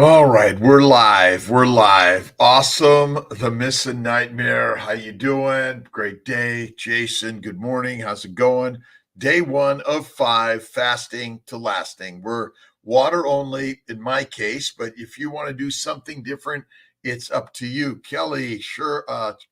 All right, we're live. We're live. Awesome. The Missing Nightmare. How you doing? Great day. Jason, good morning. How's it going? Day 1 of 5, fasting to lasting. We're water only in my case, but if you want to do something different, it's up to you. Kelly, sure.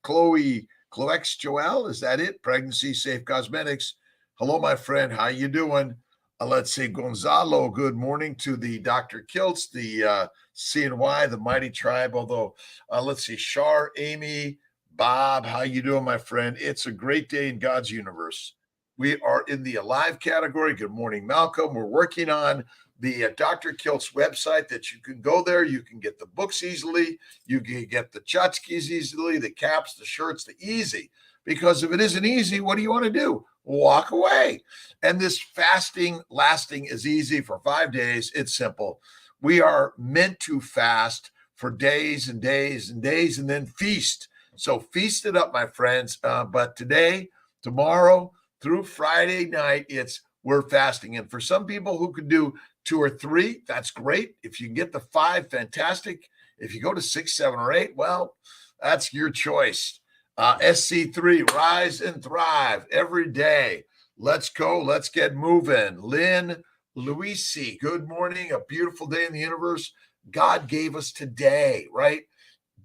Chloe, Cloex Joelle, is that it? Pregnancy Safe Cosmetics. Hello, my friend. How you doing? Let's see, Gonzalo, good morning to the Dr.Kiltz, the CNY, the Mighty Tribe. Although, let's see, Shar, Amy, Bob, how you doing, my friend? It's a great day in God's universe. We are in the alive category. Good morning, Malcolm. We're working on the Dr. Kiltz website that you can go there. You can get the books easily. You can get the tchotchkes easily, the caps, the shirts, the easy. Because if it isn't easy, what do you want to do? Walk away. And this fasting, lasting is easy for 5 days. It's simple. We are meant to fast for days and days and days and then feast. So feast it up, my friends. But today, tomorrow, through Friday night, we're fasting. And for some people who can do 2 or 3, that's great. If you can get the 5, fantastic. If you go to 6, 7, or 8, well, that's your choice. SC3, rise and thrive every day. Let's go. Let's get moving. Lynn Luisi, good morning. A beautiful day in the universe. God gave us today, right?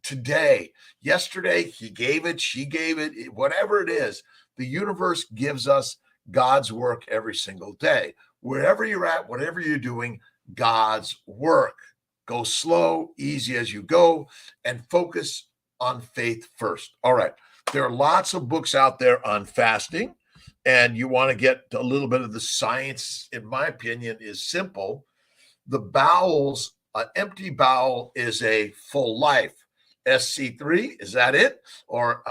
Today. Yesterday, he gave it, she gave it, whatever it is. The universe gives us God's work every single day. Wherever you're at, whatever you're doing, God's work. Go slow, easy as you go, and focus on faith first. All right. There are lots of books out there on fasting, and you want to get a little bit of the science, in my opinion, is simple. The bowels, an empty bowel is a full life. SC3, is that it? Or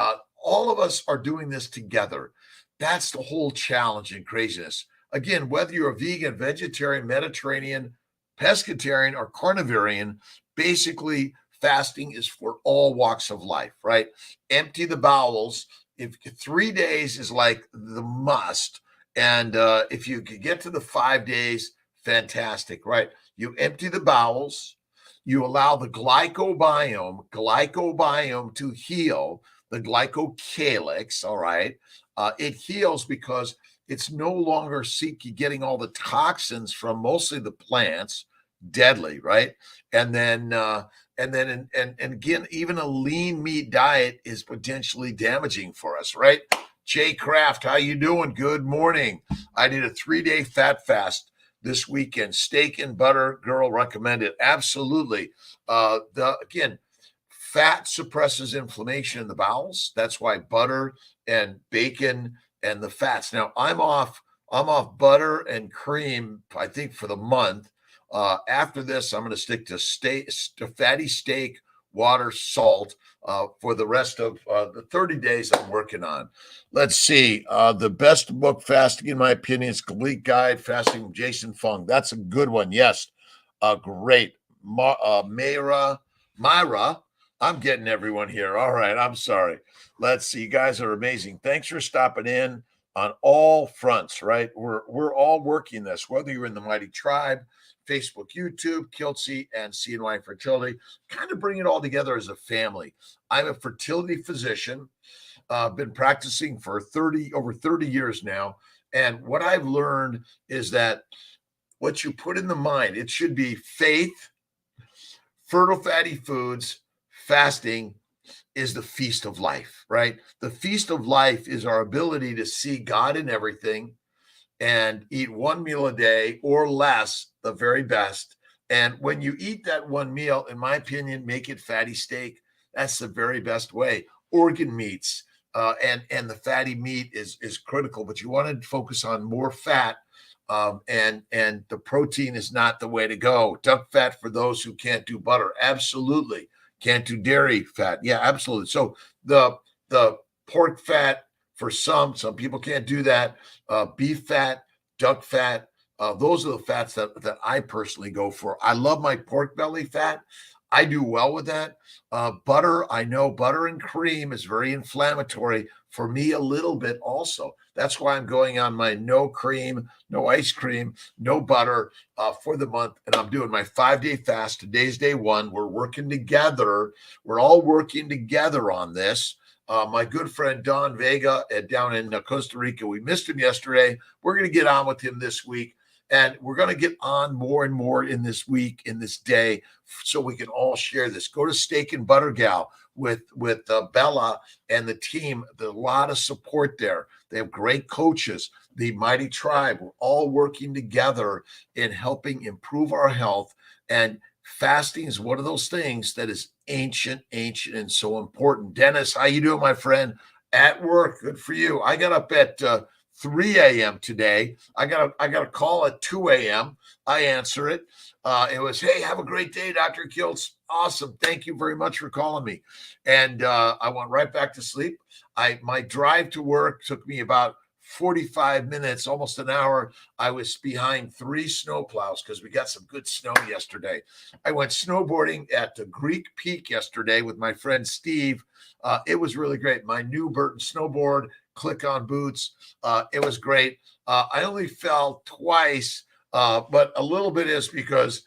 all of us are doing this together. That's the whole challenge and craziness. Again, whether you're a vegan, vegetarian, Mediterranean, pescatarian, or carnivorian, basically fasting is for all walks of life, right? Empty the bowels. If 3 days is like the must, and if you could get to the 5 days, fantastic, right? You empty the bowels, you allow the glycobiome to heal, the glycocalyx, all right? It heals because it's no longer getting all the toxins from mostly the plants, deadly, right? And then again, even a lean meat diet is potentially damaging for us, right? Jay Kraft, how you doing? Good morning. I did a 3-day fat fast this weekend. Steak and butter, girl, recommend it. Absolutely. Again, fat suppresses inflammation in the bowels. That's why butter and bacon and the fats. Now I'm off butter and cream, I think, for the month. After this, I'm going to stick to fatty steak, water, salt for the rest of the 30 days I'm working on. Let's see. The best book, Fasting, in my opinion, is Complete Guide, Fasting, Jason Fung. That's a good one. Yes. Great. Myra, I'm getting everyone here. All right. I'm sorry. Let's see. You guys are amazing. Thanks for stopping in on all fronts, right? We're all working this, whether you're in the Mighty Tribe, Facebook, YouTube, Kiltzy, and CNY Fertility, kind of bring it all together as a family. I'm a fertility physician. Been practicing for over 30 years now. And what I've learned is that what you put in the mind, it should be faith, fertile fatty foods, fasting is the feast of life, right? The feast of life is our ability to see God in everything and eat 1 meal a day or less, the very best. And when you eat that 1 meal, in my opinion, make it fatty steak. That's the very best way. Organ meats and the fatty meat is critical, but you want to focus on more fat. And the protein is not the way to go. Duck fat for those who can't do butter. Absolutely. Can't do dairy fat. Yeah, absolutely. So the pork fat for some people can't do that. Beef fat, duck fat, those are the fats that I personally go for. I love my pork belly fat. I do well with that. Butter, I know butter and cream is very inflammatory for me a little bit also. That's why I'm going on my no cream, no ice cream, no butter for the month. And I'm doing my 5-day fast. Today's day one. We're working together. We're all working together on this. My good friend Don Vega down in Costa Rica, we missed him yesterday. We're going to get on with him this week. And we're going to get on more and more in this week, in this day, so we can all share this. Go to Steak and Butter Gal with Bella and the team. There's a lot of support there. They have great coaches. The Mighty Tribe. We're all working together in helping improve our health. And fasting is one of those things that is ancient, and so important. Dennis, how you doing, my friend? At work. Good for you. I got up at 3 a.m. today. I got a call at 2 a.m. I answer it. It was, hey, have a great day, Dr. Kiltz. Awesome. Thank you very much for calling me. And I went right back to sleep. My drive to work took me about 45 minutes, almost an hour. I was behind 3 snowplows because we got some good snow yesterday. I went snowboarding at the Greek Peak yesterday with my friend Steve. It was really great. My new Burton snowboard, click-on boots. It was great. I only fell twice, but a little bit is because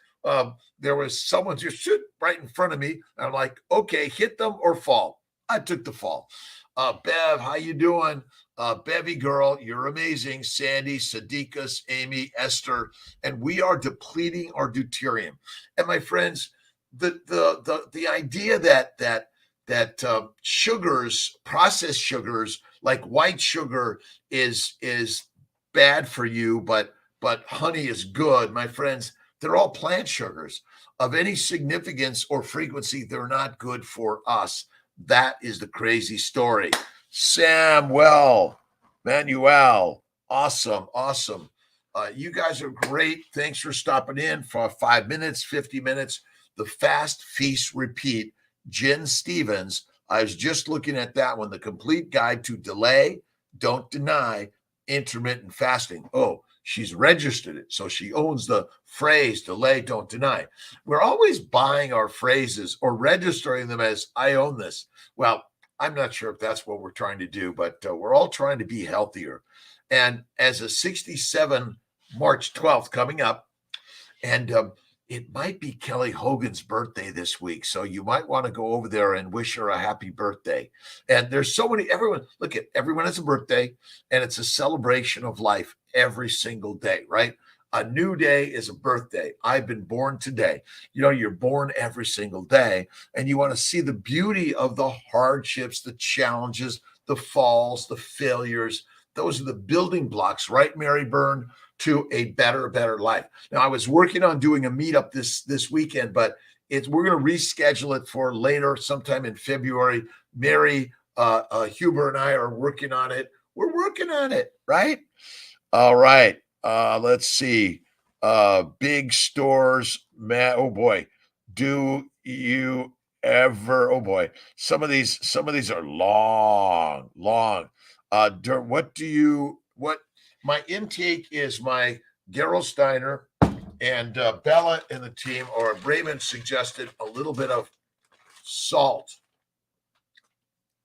there was someone just right in front of me. And I'm like, okay, hit them or fall. I took the fall. Bev, how you doing? Bevy girl, you're amazing. Sandy, Sadiqas, Amy, Esther, and we are depleting our deuterium. And my friends, the idea that sugars, processed sugars like white sugar is bad for you, but honey is good. My friends, they're all plant sugars of any significance or frequency. They're not good for us. That is the crazy story. Samuel, Manuel, awesome. You guys are great. Thanks for stopping in for 5 minutes, 50 minutes. The Fast Feast Repeat. Jen Stevens, I was just looking at that one, the complete guide to delay, don't deny intermittent fasting. Oh, she's registered it. So she owns the phrase delay, don't deny. We're always buying our phrases or registering them as I own this. Well, I'm not sure if that's what we're trying to do, but we're all trying to be healthier. And as a 67 March 12th coming up, and it might be Kelly Hogan's birthday this week. So you might want to go over there and wish her a happy birthday. And there's so many, everyone has a birthday, and it's a celebration of life every single day, right? A new day is a birthday. I've been born today. You're born every single day, and you want to see the beauty of the hardships, the challenges, the falls, the failures. Those are the building blocks, right, Mary Byrne, to a better life. Now, I was working on doing a meetup this weekend, but we're going to reschedule it for later, sometime in February. Mary Huber and I are working on it. We're working on it, right? All right. Let's see. Big stores, man. Oh boy. Do you ever? Oh boy. Some of these are long. What my intake is my Gerolsteiner and Bella and the team, or Raymond suggested a little bit of salt.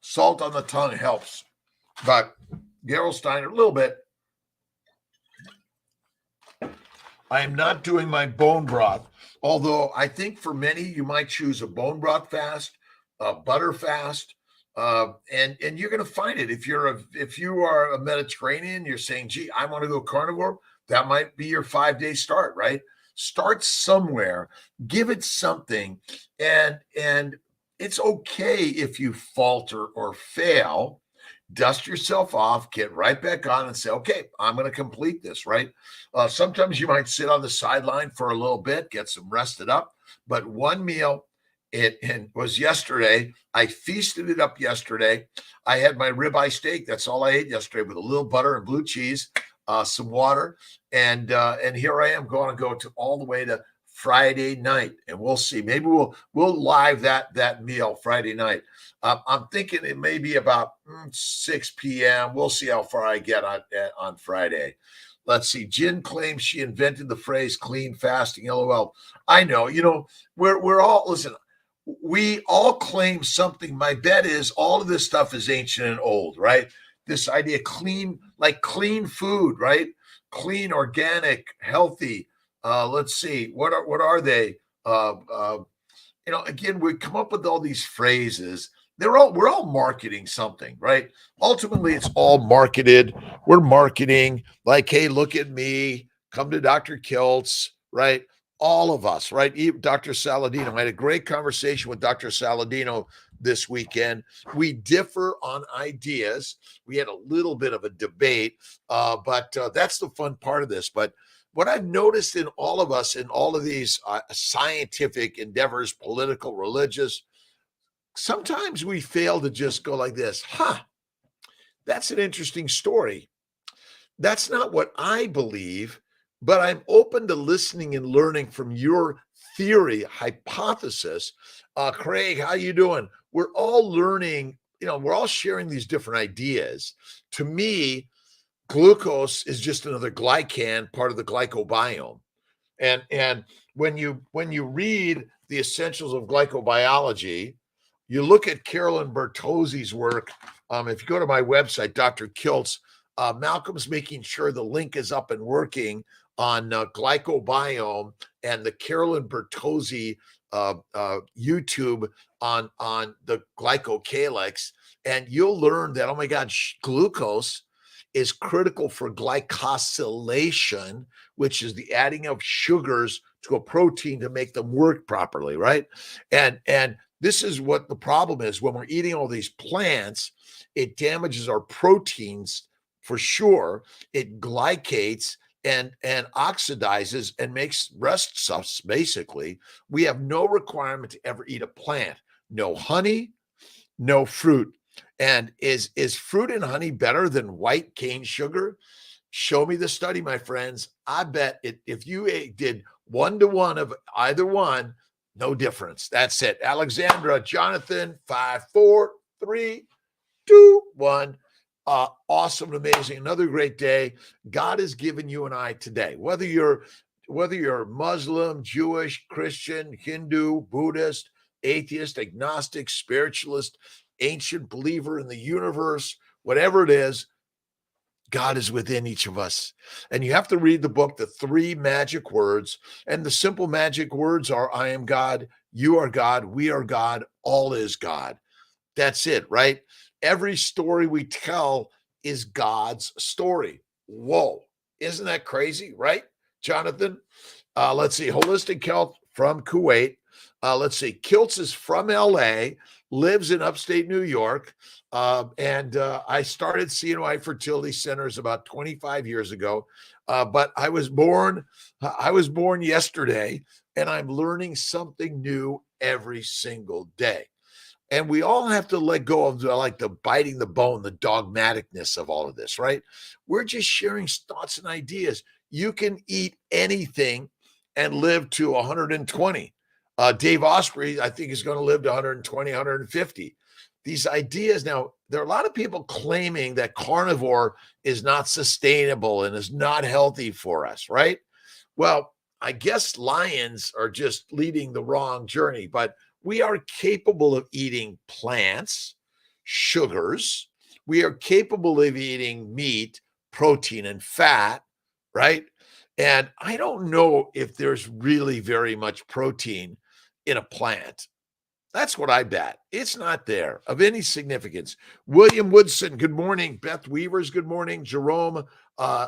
Salt on the tongue helps, but Gerolsteiner, a little bit. I am not doing my bone broth, although I think for many you might choose a bone broth fast, a butter fast, and you're going to find it if you are a Mediterranean. You're saying, "Gee, I want to go carnivore." That might be your 5-day start, right? Start somewhere, give it something, and it's okay if you falter or fail. Dust yourself off, get right back on and say, okay, I'm going to complete this, right? Sometimes you might sit on the sideline for a little bit, get some rested up, but one meal, it was yesterday. I feasted it up yesterday. I had my ribeye steak. That's all I ate yesterday, with a little butter and blue cheese, some water. And here I am going to go to all the way to Friday night, and we'll see. Maybe we'll live that meal Friday night. I'm thinking it may be about 6 p.m. We'll see how far I get on Friday. Let's see. Jen claims she invented the phrase clean fasting. LOL. I know. We're all, listen. we all claim something. My bet is all of this stuff is ancient and old, right? This idea clean, like clean food, right? Clean, organic, healthy. Let's see, what are they? Again, we come up with all these phrases. We're all marketing something, right? Ultimately, it's all marketed. We're marketing like, hey, look at me, come to Dr. Kiltz, right? All of us, right? Dr. Saladino. I had a great conversation with Dr. Saladino this weekend. We differ on ideas. We had a little bit of a debate, but that's the fun part of this. But what I've noticed in all of us, in all of these scientific endeavors, political, religious, sometimes we fail to just go like this, that's an interesting story. That's not what I believe, but I'm open to listening and learning from your theory, hypothesis. Craig, how you doing? We're all learning, we're all sharing these different ideas. To me, glucose is just another glycan, part of the glycobiome. And when you read the essentials of glycobiology, you look at Carolyn Bertozzi's work. If you go to my website, Dr. Kiltz, Malcolm's making sure the link is up and working on glycobiome and the Carolyn Bertozzi YouTube on the glycocalyx, and you'll learn that, oh my God, glucose is critical for glycosylation, which is the adding of sugars to a protein to make them work properly, right? And this is what the problem is. When we're eating all these plants, it damages our proteins for sure. It glycates and oxidizes and makes rest stuffs. Basically, we have no requirement to ever eat a plant. No honey, no fruit. And is fruit and honey better than white cane sugar? Show me the study, my friends. I bet if you did 1-to-1 of either one, no difference. That's it. Alexandra, Jonathan, 5, 4, 3, 2, 1. Awesome, amazing. Another great day. God has given you and I today. Whether you're Muslim, Jewish, Christian, Hindu, Buddhist, atheist, agnostic, spiritualist, ancient believer in the universe, whatever it is, God is within each of us. And you have to read the book, The 3 Magic Words. And the simple magic words are, I am God, you are God, we are God, all is God. That's it, right? Every story we tell is God's story. Whoa. Isn't that crazy, right, Jonathan? Let's see. Holistic Health from Kuwait. Let's see. Kiltz is from LA, lives in upstate New York. And I started CNY Fertility Centers about 25 years ago. But I was born yesterday, and I'm learning something new every single day. And we all have to let go of the biting the bone, the dogmaticness of all of this, right? We're just sharing thoughts and ideas. You can eat anything and live to 120. Dave Osprey, I think, is going to live to 120, 150. These ideas now, there are a lot of people claiming that carnivore is not sustainable and is not healthy for us, right? Well, I guess lions are just leading the wrong journey, but we are capable of eating plants, sugars. We are capable of eating meat, protein, and fat, right? And I don't know if there's really very much protein in a plant. That's what I bet. It's not there of any significance. William Woodson, good morning. Beth Weavers, good morning. Jerome,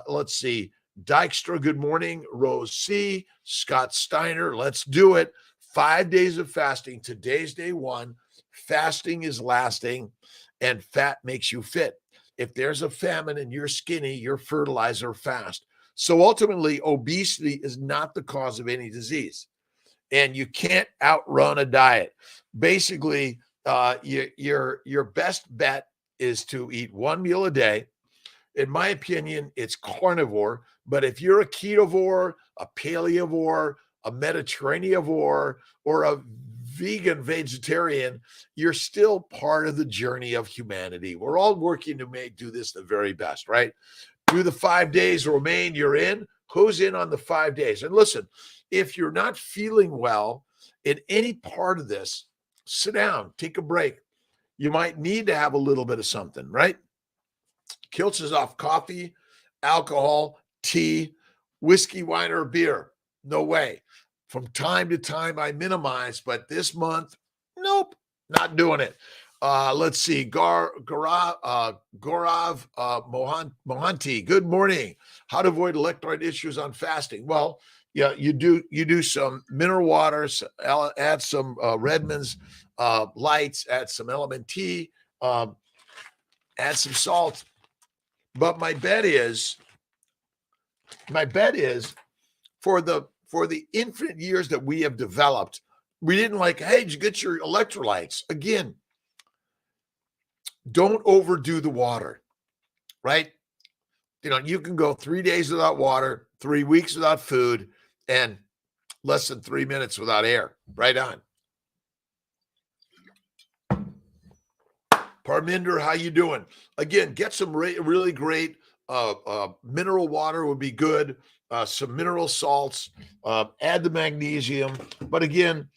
let's see. Dykstra, good morning. Rose C. Scott Steiner, let's do it. 5 days of fasting. Today's day 1. Fasting is lasting, and fat makes you fit. If there's a famine and you're skinny, you're fertilizer fast. So ultimately, obesity is not the cause of any disease. And you can't outrun a diet. Basically, your best bet is to eat 1 meal a day. In my opinion, it's carnivore. But if you're a ketovore, a paleovore, a Mediterraneanivore, or a vegan vegetarian, you're still part of the journey of humanity. We're all working to do this the very best, right? Do the 5 days, remain, you're in. Who's in on the 5 days? And listen, if you're not feeling well in any part of this, sit down, take a break. You might need to have a little bit of something, right? Kiltz is off coffee, alcohol, tea, whiskey, wine, or beer. No way. From time to time, I minimize, but this month, nope, not doing it. Let's see. Gaurav Mohanty. Good morning. How to avoid electrolyte issues on fasting? Well, yeah, you do some mineral waters, add some Redmond's lights, add some element tea, add some salt. But my bet is for the infinite years that we have developed, we didn't like, hey, did you get your electrolytes? Again, don't overdo the water, right? You can go 3 days without water, 3 weeks without food, and less than 3 minutes without air. Right on. Parminder, how you doing? Again, get some really great mineral water would be good. Some mineral salts, add the magnesium. But again,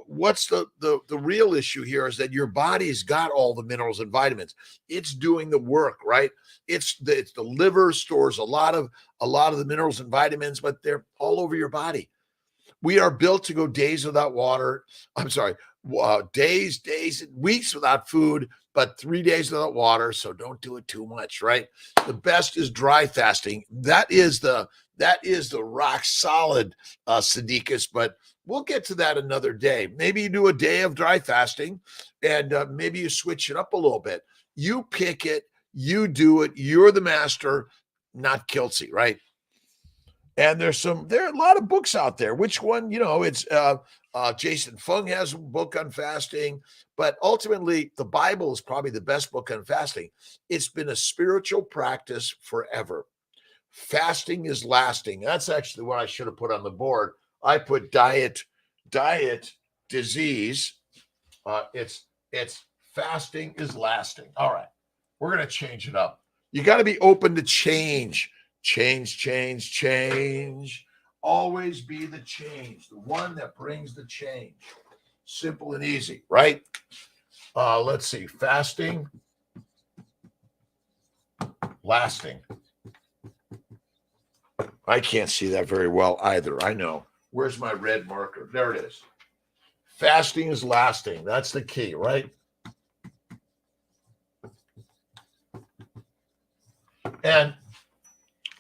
what's the real issue here is that your body's got all the minerals and vitamins. It's doing the work, right? It's the liver stores a lot of the minerals and vitamins, but they're all over your body. We are built to go days without water. I'm sorry, days, weeks without food, but 3 days without water. So don't do it too much, right? The best is dry fasting. That is the rock solid Sadiqus, but we'll get to that another day. Maybe you do a day of dry fasting, and maybe you switch it up a little bit. You pick it, you do it. You're the master, not Kiltzy, right? And there are a lot of books out there. Which one? It's Jason Fung has a book on fasting, but ultimately the Bible is probably the best book on fasting. It's been a spiritual practice forever. Fasting is lasting. That's actually what I should have put on the board. I put diet disease. It's fasting is lasting. All right, we're gonna change it up. You got to be open to change. Change. Always be the change, the one that brings the change. Simple and easy, right? Let's see. Fasting, lasting. I can't see that very well either. I know. Where's my red marker? There it is. Fasting is lasting. That's the key, right? And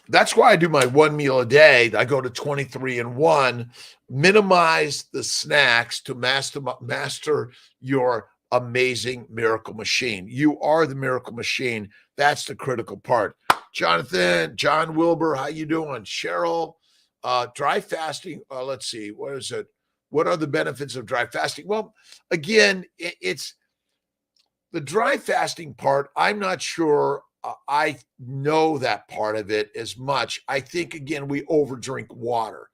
that's why I do my one meal a day. I go to 23 and 1, minimize the snacks to master your amazing miracle machine. You are the miracle machine. That's the critical part. Jonathan, John Wilbur, how you doing? Cheryl, dry fasting. Let's see. What is it? What are the benefits of dry fasting? Well, again, it's the dry fasting part. I'm not sure I know that part of it as much. I think, again, we overdrink water.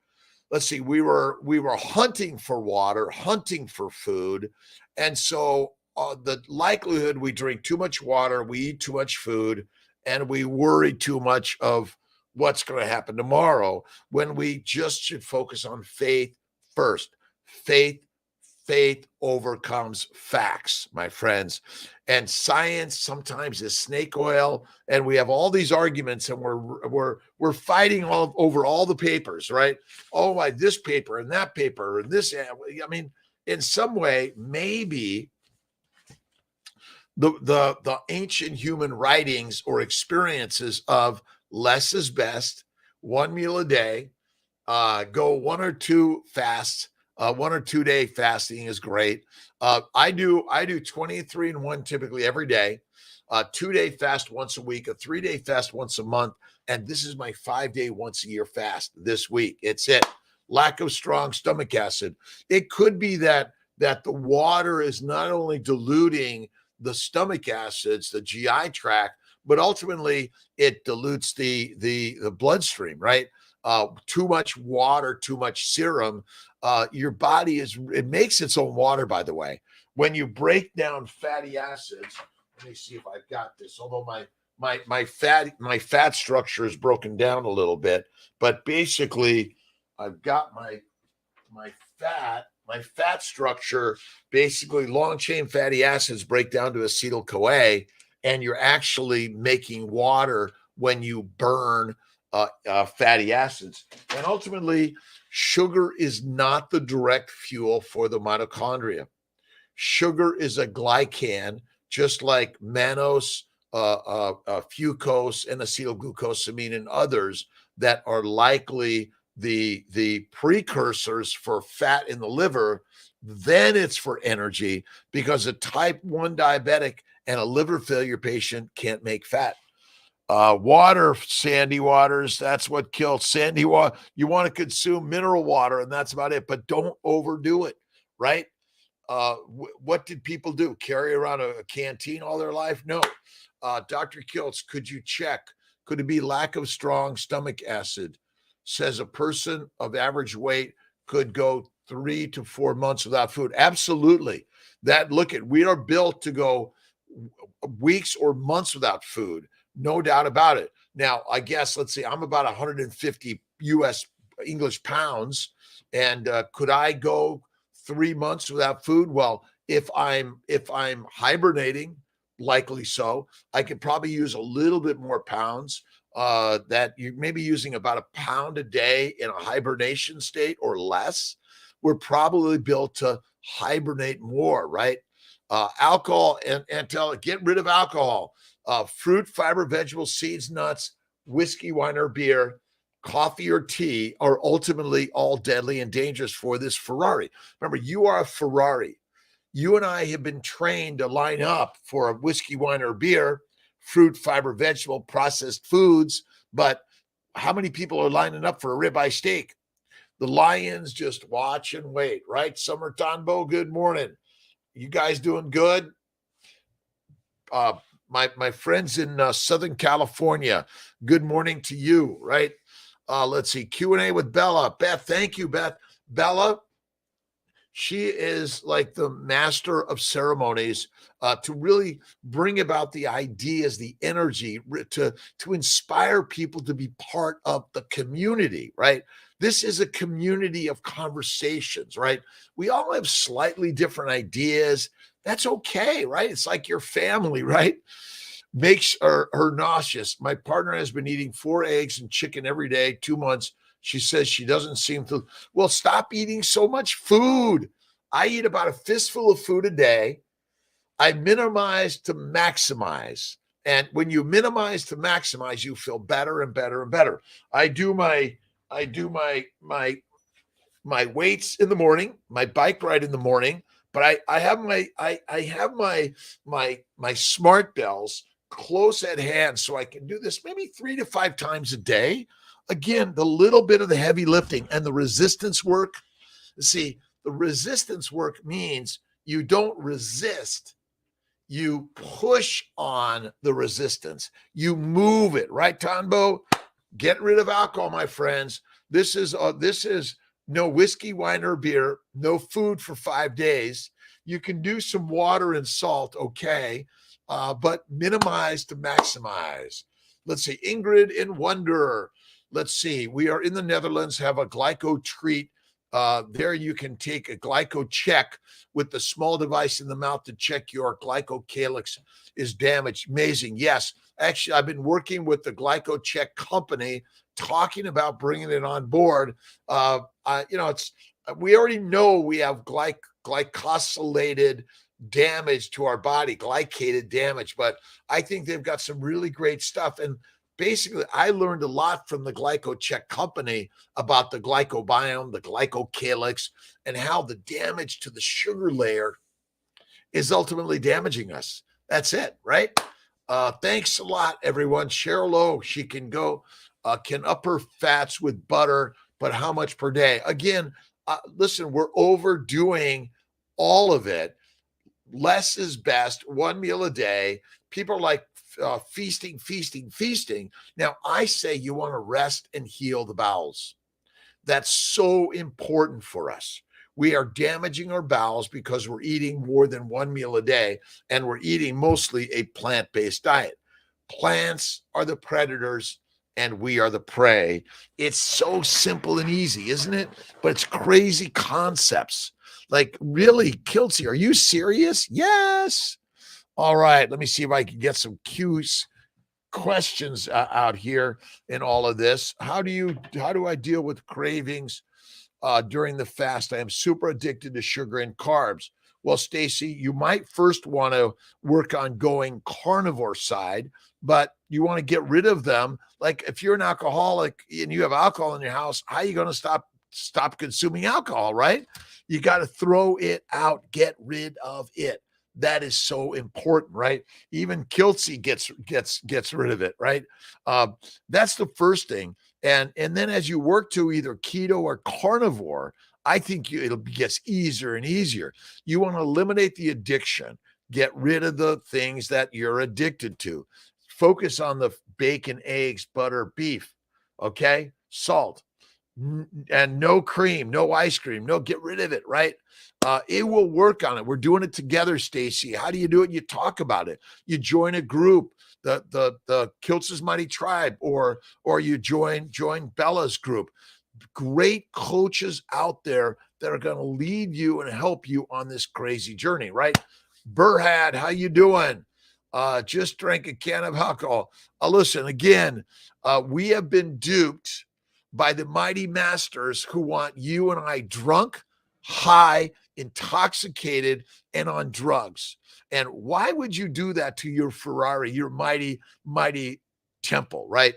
Let's see, we were hunting for water, hunting for food. And so the likelihood we drink too much water, we eat too much food, and we worry too much of what's going to happen tomorrow, when we just should focus on faith first. Faith overcomes facts, my friends. And science sometimes is snake oil, and we have all these arguments, and we're fighting over all the papers, right? Oh, my, this paper and that paper and this. I mean, in some way, maybe the ancient human writings or experiences of less is best, one meal a day, go 1 or 2 fasts. 1 or 2 day fasting is great. I do 23 and 1 typically every day, 2-day fast once a week, a 3-day fast once a month. And this is my 5-day once a year fast this week. It's it. Lack of strong stomach acid. It could be that the water is not only diluting the stomach acids, the GI tract, but ultimately it dilutes the bloodstream, right? Too much water, too much serum. Your body it makes its own water, by the way. When you break down fatty acids, let me see if I've got this. Although my fat structure is broken down a little bit, but basically I've got my fat. My fat structure, basically long chain fatty acids break down to acetyl-CoA, and you're actually making water when you burn fatty acids. And ultimately, sugar is not the direct fuel for the mitochondria. Sugar is a glycan, just like mannose, fucose, and acetylglucosamine, and others that are likely the precursors for fat in the liver. Then it's for energy, because a type 1 diabetic and a liver failure patient can't make fat. Water, Sandy Waters, that's what kills. Sandy water, you want to consume mineral water, and that's about it, but don't overdo it, right? What did people do? Carry around a canteen all their life? No. Dr. Kiltz, could you check? Could it be lack of strong stomach acid? Says a person of average weight could go 3 to 4 months without food. Absolutely. We are built to go weeks or months without food. No doubt about it. Now, I guess, let's see, I'm about 150 US English pounds. And could I go 3 months without food? Well, if I'm hibernating, likely so. I could probably use a little bit more pounds. That you may be using about a pound a day in a hibernation state or less. We're probably built to hibernate more, right? Alcohol and get rid of alcohol. Fruit, fiber, vegetables, seeds, nuts, whiskey, wine, or beer, coffee or tea are ultimately all deadly and dangerous for this Ferrari. Remember, you are a Ferrari. You and I have been trained to line up for a whiskey, wine, or beer, fruit, fiber, vegetable, processed foods. But how many people are lining up for a ribeye steak? The lions just watch and wait, right? Summer Tanbo, good morning. You guys doing good? My friends in Southern California, good morning to you, right? Let's see, Q&A with Bella. Beth, thank you, Beth. Bella, she is like the master of ceremonies to really bring about the ideas, the energy, to inspire people to be part of the community, right? This is a community of conversations, right? We all have slightly different ideas. That's okay, right? It's like your family, right? Makes her nauseous. My partner has been eating 4 eggs and chicken every day, 2 months. She says she doesn't seem to. Well, stop eating so much food. I eat about a fistful of food a day. I minimize to maximize. And when you minimize to maximize, you feel better and better and better. I do my weights in the morning, my bike ride in the morning, but I have my smart bells close at hand, so I can do this maybe 3 to 5 times a day. Again, the little bit of the heavy lifting and the resistance work. See, the resistance work means you don't resist. You push on the resistance. You move it, right, Tanbo? Get rid of alcohol, my friends. This is no whiskey, wine, or beer, no food for 5 days. You can do some water and salt, okay, but minimize to maximize. Let's see, Ingrid in Wonder. Let's see, we are in the Netherlands, have a glyco treat. There you can take a glyco check with the small device in the mouth to check your glycocalyx is damaged. Amazing. Yes. Actually, I've been working with the glyco check company, talking about bringing it on board. We already know we have glycosylated damage to our body, glycated damage, but I think they've got some really great stuff. And basically, I learned a lot from the GlycoCheck company about the glycobiome, the glycocalyx, and how the damage to the sugar layer is ultimately damaging us. That's it, right? Thanks a lot, everyone. Cheryl O, she can go, can up her fats with butter, but how much per day? Again, listen, we're overdoing all of it. Less is best, 1 meal a day. People are like, feasting. Now, I say you want to rest and heal the bowels. That's so important for us. We are damaging our bowels because we're eating more than 1 meal a day, and we're eating mostly a plant-based diet. Plants are the predators and we are the prey. It's so simple and easy, isn't it? But it's crazy concepts. Like, really, Kiltzy, are you serious? Yes. All right. Let me see if I can get some questions out here in all of this. How do I deal with cravings during the fast? I am super addicted to sugar and carbs. Well, Stacy, you might first want to work on going carnivore side, but you want to get rid of them. Like if you're an alcoholic and you have alcohol in your house, how are you going to stop consuming alcohol, right? You got to throw it out, get rid of it. That is so important, right? Even Kiltzy gets rid of it, right? That's the first thing. And then as you work to either keto or carnivore, I think it gets easier and easier. You want to eliminate the addiction, get rid of the things that you're addicted to. Focus on the bacon, eggs, butter, beef, okay? Salt, and no cream, no ice cream, no, get rid of it, right? It will work on it. We're doing it together, Stacy. How do you do it? You talk about it. You join a group, the Kiltz's Mighty Tribe, or you join Bella's group. Great coaches out there that are going to lead you and help you on this crazy journey, right? Burhad, how you doing? Just drank a can of alcohol. Listen, again, we have been duped by the mighty masters who want you and I drunk, high, intoxicated, and on drugs. And why would you do that to your Ferrari, your mighty, mighty temple, right?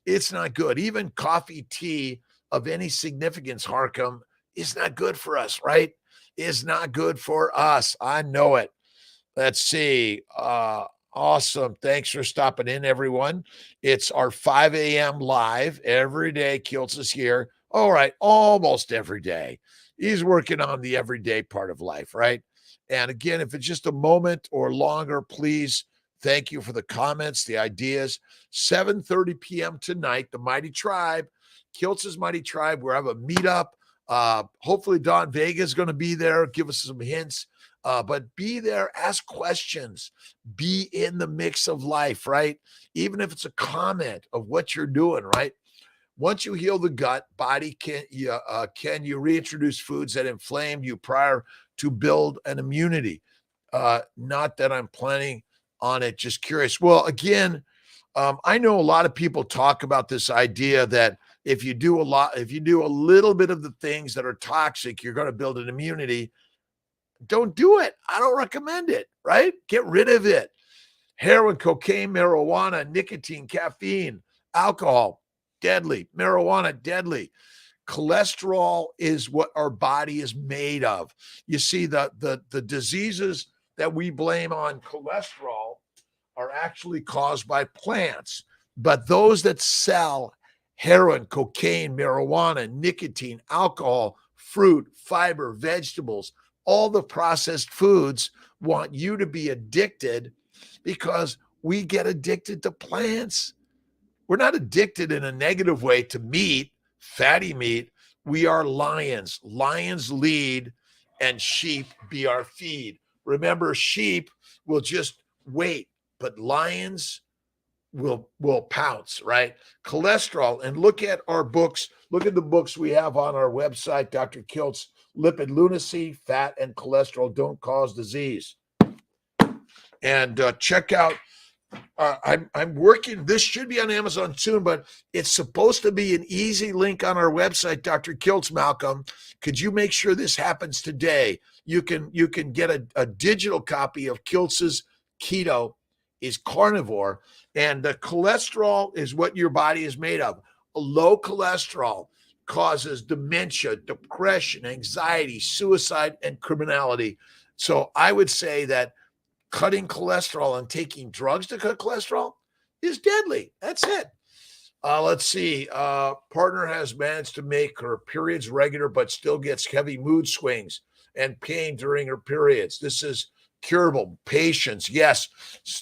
It's not good. Even coffee, tea of any significance, Harcum, is not good for us, right? Is not good for us. I know it. Let's see. Awesome. Thanks for stopping in, everyone. It's our 5 a.m. live every day. Kiltz is here. All right. Almost every day. He's working on the everyday part of life, right? And again, if it's just a moment or longer, please, thank you for the comments, the ideas. 7:30 p.m. tonight, the Mighty Tribe, Kiltz's Mighty Tribe. We'll have a meetup. Hopefully Don Vega is going to be there. Give us some hints. But be there, ask questions, be in the mix of life, right? Even if it's a comment of what you're doing, right? Once you heal the gut, body, can you reintroduce foods that inflamed you prior to build an immunity? Not that I'm planning on it, just curious. Well, again, I know a lot of people talk about this idea that if you do a little bit of the things that are toxic, you're going to build an immunity. Don't do it. I don't recommend it, right? Get rid of it. Heroin, cocaine, marijuana, nicotine, caffeine, alcohol, deadly. Marijuana, deadly. Cholesterol is what our body is made of. You see, the diseases that we blame on cholesterol are actually caused by plants. But those that sell heroin, cocaine, marijuana, nicotine, alcohol, fruit, fiber, vegetables, all the processed foods want you to be addicted because we get addicted to plants. We're not addicted in a negative way to meat, fatty meat. We are lions. Lions lead and sheep be our feed. Remember, sheep will just wait, but lions will pounce, right? Cholesterol, and look at our books. Look at the books we have on our website, Dr. Kiltz. Lipid lunacy, fat and cholesterol don't cause disease. And check out, I'm working, this should be on Amazon soon, but it's supposed to be an easy link on our website, Dr. Kiltz, Malcolm. Could you make sure this happens today? You can get a digital copy of Kiltz's Keto is Carnivore, and the cholesterol is what your body is made of. A low cholesterol causes dementia, depression, anxiety, suicide, and criminality. So I would say that cutting cholesterol and taking drugs to cut cholesterol is deadly. That's it. Let's see. Partner has managed to make her periods regular, but still gets heavy mood swings and pain during her periods. This is curable. Patience, yes.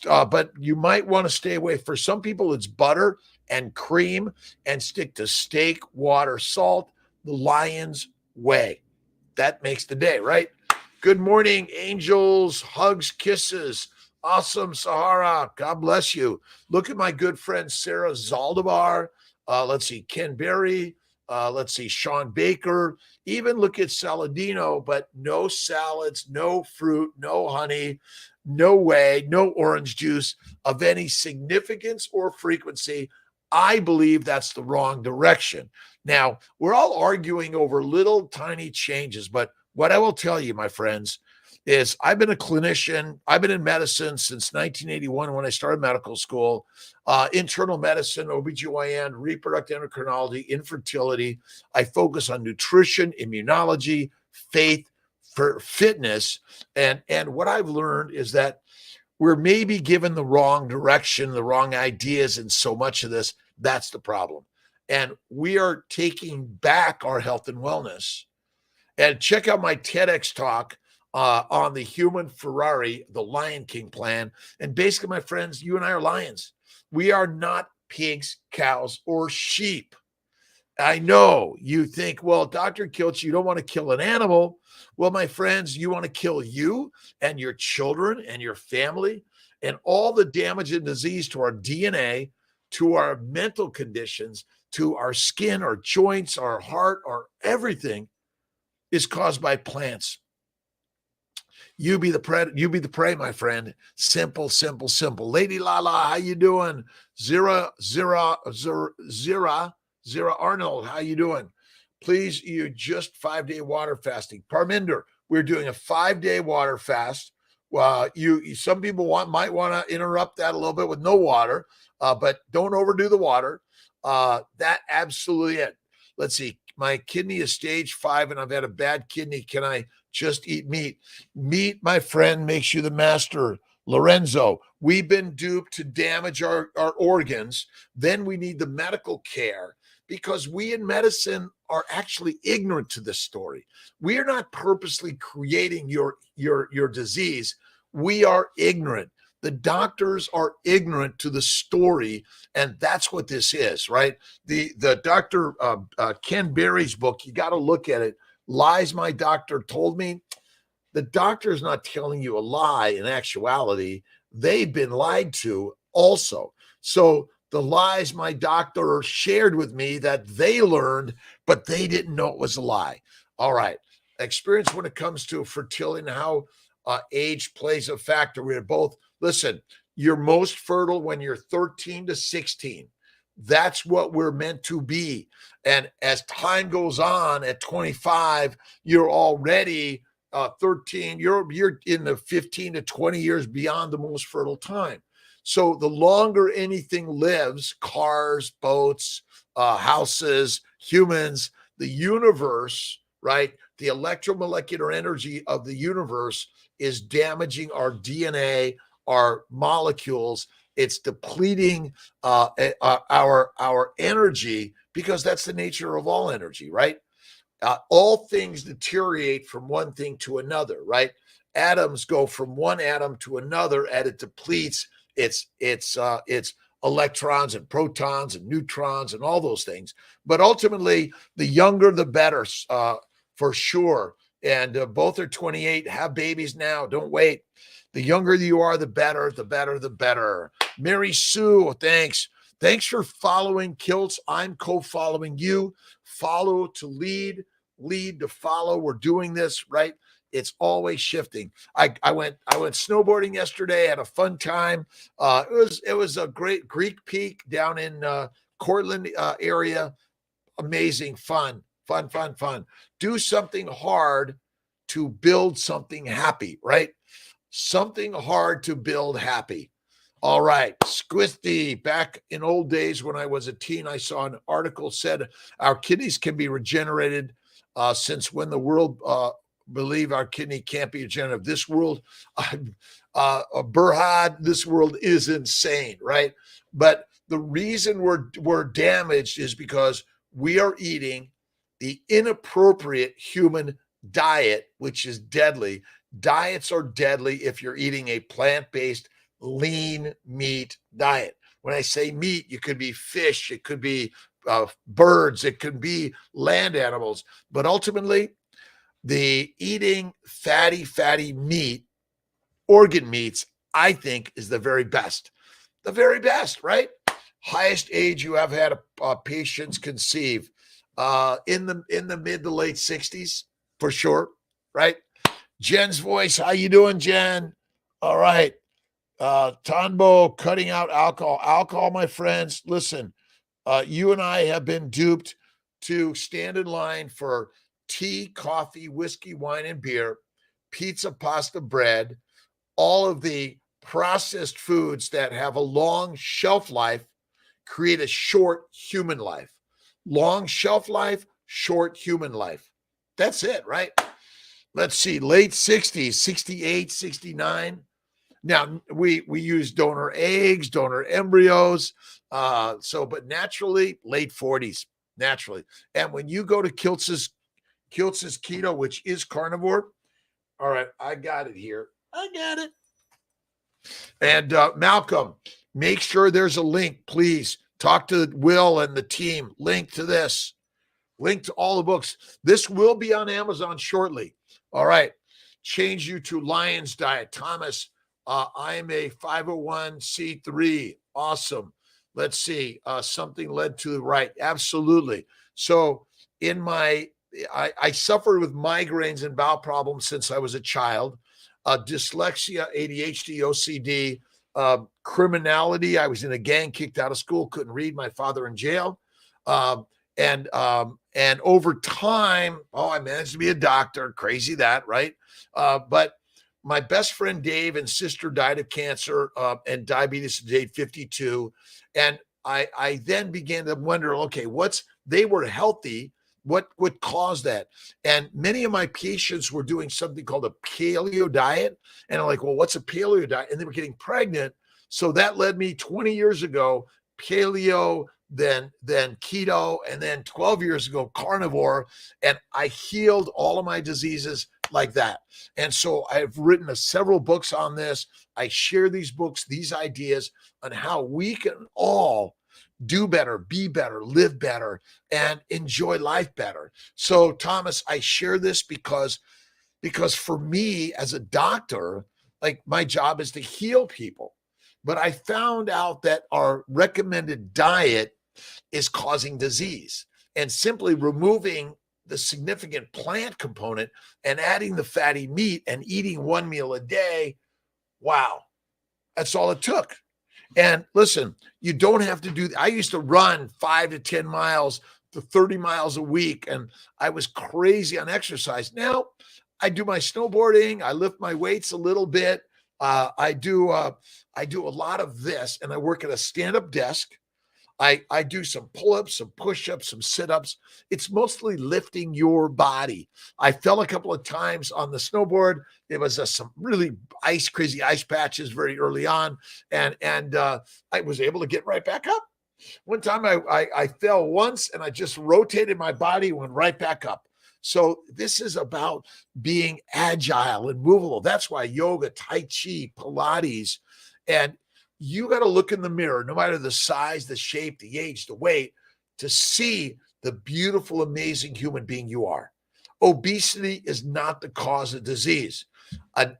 But you might want to stay away. For some people, it's butter and cream, and stick to steak, water, salt, the lion's way. That makes the day, right? Good morning, angels, hugs, kisses. Awesome, Sahara. God bless you. Look at my good friend, Sarah Zaldivar. Let's see, Ken Berry, let's see, Sean Baker, even look at Saladino, but no salads, no fruit, no honey, no whey, no orange juice of any significance or frequency. I believe that's the wrong direction. Now, we're all arguing over little tiny changes, but what I will tell you, my friends, is I've been a clinician. I've been in medicine since 1981 when I started medical school, internal medicine, OBGYN, reproductive endocrinology, infertility. I focus on nutrition, immunology, faith, for fitness. And what I've learned is that we're maybe given the wrong direction, the wrong ideas in so much of this. That's the problem. And we are taking back our health and wellness. And check out my TEDx talk on the human Ferrari, the Lion King plan. And basically, my friends, you and I are lions. We are not pigs, cows, or sheep. I know you think, well, Dr. Kiltz, you don't want to kill an animal. Well, my friends, you want to kill you and your children and your family and all the damage and disease to our DNA, to our mental conditions, to our skin, our joints, our heart, our everything is caused by plants. You be the prey, my friend. Simple, simple, simple. Lady Lala, how you doing? Zira Arnold, how you doing? Please, you just 5-day water fasting. Parminder, we're doing a 5-day water fast. Some people might want to interrupt that a little bit with no water, but don't overdo the water. That absolutely it. Let's see. My kidney is stage 5 and I've had a bad kidney. Can I just eat meat? Meat, my friend, makes you the master. Lorenzo, we've been duped to damage our organs. Then we need the medical care because we in medicine are actually ignorant to this story. We are not purposely creating your disease. We are ignorant. The doctors are ignorant to the story, and that's what this is, right? The Dr. Ken Berry's book, you got to look at it. Lies My Doctor Told Me. The doctor is not telling you a lie. In actuality, they've been lied to also. So the lies my doctor shared with me that they learned, but they didn't know it was a lie. All right. Experience when it comes to fertility and how age plays a factor. We're both, listen, you're most fertile when you're 13 to 16. That's what we're meant to be. And as time goes on at 25, you're already 13, you're in the 15 to 20 years beyond the most fertile time. So the longer anything lives, cars, boats, houses, humans, the universe, right? The electromolecular energy of the universe is damaging our DNA, our molecules. It's depleting our energy because that's the nature of all energy, right? All things deteriorate from one thing to another, right? Atoms go from one atom to another and it depletes its electrons and protons and neutrons and all those things. But ultimately, the younger, the better, for sure. And both are 28, have babies now. Don't wait. The younger you are, the better, the better, the better. Mary Sue, thanks. Thanks for following Kiltz. I'm co-following you. Follow to lead, lead to follow. We're doing this, right? It's always shifting. I went snowboarding yesterday, had a fun time. It was a great Greek Peak down in Cortland area. Amazing, fun. Do something hard to build something happy, right? Something hard to build happy. All right, Squisty. Back in old days when I was a teen, I saw an article said our kidneys can be regenerated since when the world believe our kidney can't be regenerative. This world, Berhad, this world is insane, right? But the reason we're damaged is because we are eating the inappropriate human diet, which is deadly. Diets are deadly if you're eating a plant-based lean meat diet. When I say meat, it could be fish, it could be birds, it could be land animals. But ultimately, the eating fatty meat, organ meats, I think is the very best. The very best, right? Highest age you have had patients conceive. in the mid to late 60s for sure, right? Jen's voice, how you doing, Jen? All right. Tanbo, cutting out alcohol. Alcohol, my friends, listen, you and I have been duped to stand in line for tea, coffee, whiskey, wine, and beer, pizza, pasta, bread, all of the processed foods that have a long shelf life create a short human life. Long shelf life, short human life. That's it, right? Let's see, late 60s, 68, 69. Now, we use donor eggs, donor embryos. But naturally, late 40s, naturally. And when you go to Kiltz's Keto, which is carnivore, all right, I got it here. I got it. And Malcolm, make sure there's a link, please. Talk to Will and the team. Link to this. Link to all the books. This will be on Amazon shortly. All right. Change you to Lion's Diet. Thomas, I am a 501c3. Awesome. Let's see. Something led to the right. Absolutely. So I suffered with migraines and bowel problems since I was a child. Dyslexia, ADHD, OCD, criminality. I was in a gang, kicked out of school, couldn't read, my father in jail. And over time, I managed to be a doctor. Crazy that, right? But my best friend Dave and sister died of cancer and diabetes at age 52. And I then began to wonder, okay, they were healthy. What caused that? And many of my patients were doing something called a paleo diet. And I'm like, well, what's a paleo diet? And they were getting pregnant. So that led me 20 years ago, paleo, then keto, and then 12 years ago, carnivore. And I healed all of my diseases like that. And so I've written several books on this. I share these books, these ideas on how we can all do better, be better, live better, and enjoy life better. So Thomas, I share this because for me as a doctor, like my job is to heal people. But I found out that our recommended diet is causing disease, and simply removing the significant plant component and adding the fatty meat and eating one meal a day. Wow. That's all it took. And listen, you don't have to do that. I used to run 5 to 10 miles to 30 miles a week, and I was crazy on exercise. Now I do my snowboarding. I lift my weights a little bit. I do a lot of this, and I work at a stand-up desk. I do some pull-ups, some push-ups, some sit-ups. It's mostly lifting your body. I fell a couple of times on the snowboard. It was some really crazy ice patches very early on. And I was able to get right back up. One time I fell once and I just rotated my body, went right back up. So this is about being agile and movable. That's why yoga, Tai Chi, Pilates, and you got to look in the mirror, no matter the size, the shape, the age, the weight, to see the beautiful, amazing human being you are. Obesity is not the cause of disease. An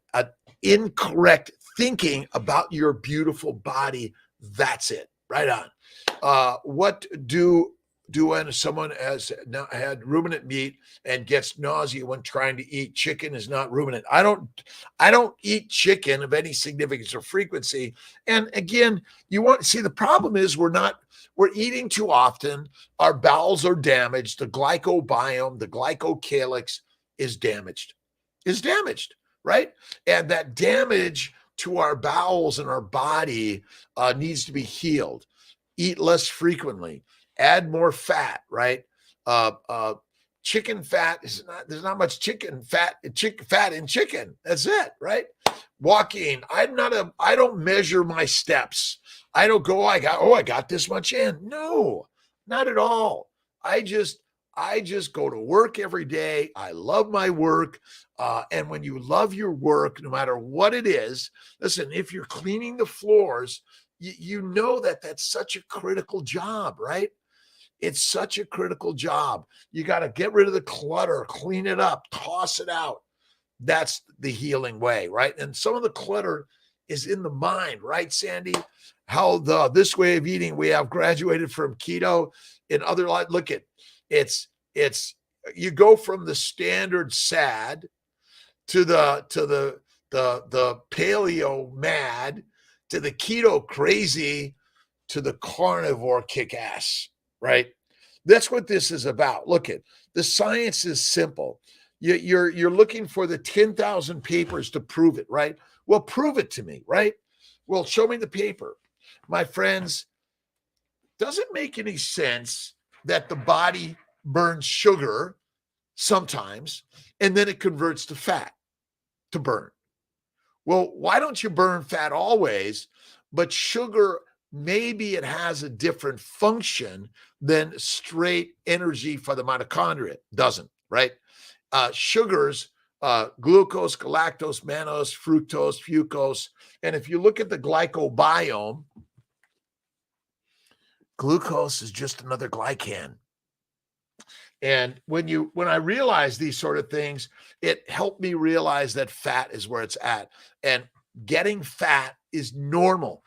incorrect thinking about your beautiful body, that's it. Right on. What do when someone has had ruminant meat and gets nausea when trying to eat? Chicken is not ruminant. I don't eat chicken of any significance or frequency. And again, you want to see, the problem is we're eating too often. Our bowels are damaged. The glycobiome, the glycocalyx is damaged, right? And that damage to our bowels and our body needs to be healed. Eat less frequently. Add more fat, right? Chicken fat there's not much fat in chicken. That's it, right? Walking. I don't measure my steps. I don't go, I got this much in. No, not at all. I just go to work every day. I love my work. And when you love your work, no matter what it is, listen, if you're cleaning the floors, you know that's such a critical job, right? It's such a critical job. You got to get rid of the clutter, clean it up, toss it out. That's the healing way, right? And some of the clutter is in the mind, right, Sandy? How this way of eating, we have graduated from keto in other life. Look at, It's you go from the standard sad to the paleo mad to the keto crazy to the carnivore kick ass, right? That's what this is about. Look at the science is simple. You're looking for the 10,000 papers to prove it, right? Well, prove it to me, right? Well, show me the paper. My friends, doesn't make any sense that the body burns sugar sometimes and then it converts to fat to burn. Well, why don't you burn fat always? But sugar, maybe it has a different function than straight energy for the mitochondria. Doesn't, right? Sugars, glucose, galactose, mannose, fructose, fucose. And if you look at the glycobiome, glucose is just another glycan. And when I realized these sort of things, it helped me realize that fat is where it's at. And getting fat is normal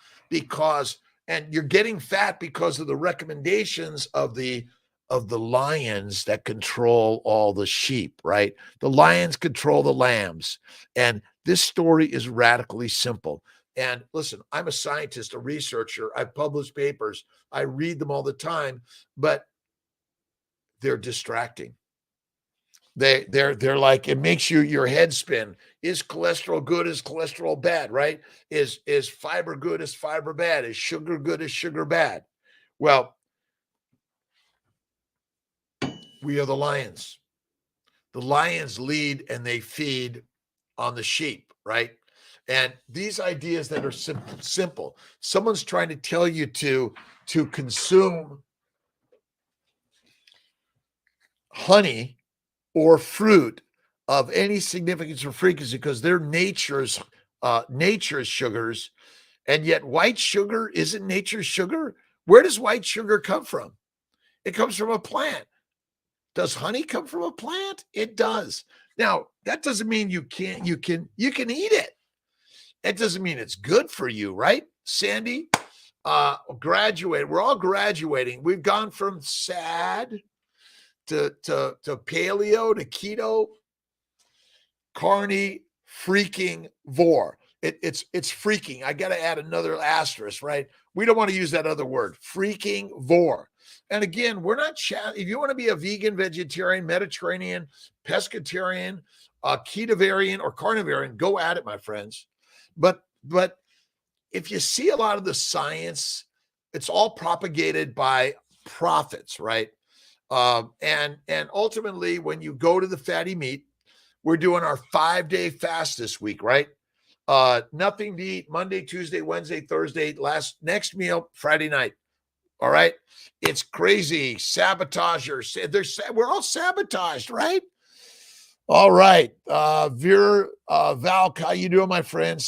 and you're getting fat because of the recommendations of the lions that control all the sheep, right? The lions control the lambs. And this story is radically simple. And listen, I'm a scientist, a researcher. I've published papers. I read them all the time, but they're distracting. They're like, it makes your head spin. Is cholesterol good? Is cholesterol bad? Right? Is fiber good? Is fiber bad? Is sugar good? Is sugar bad? Well, we are the lions. The lions lead and they feed on the sheep, right? And these ideas that are simple. Someone's trying to tell you to consume honey or fruit of any significance or frequency because they're nature's sugars, and yet white sugar isn't nature's sugar. Where does white sugar come from? It comes from a plant. Does honey come from a plant? It does. Now, that doesn't mean you can eat it. It doesn't mean it's good for you, right? Sandy, graduate. We're all graduating. We've gone from sad to paleo to keto, carny freaking vor. It's freaking. I got to add another asterisk, right? We don't want to use that other word, freaking vor. And again, we're not if you want to be a vegan, vegetarian, Mediterranean, pescatarian, ketavarian, or carnivarian, go at it, my friends. But if you see a lot of the science, it's all propagated by prophets, right? And ultimately, when you go to the fatty meat, we're doing our 5-day fast this week, right? Nothing to eat Monday, Tuesday, Wednesday, Thursday, next meal, Friday night. All right. It's crazy. Sabotagers. We're all sabotaged, right? All right. Val, how you doing, my friend?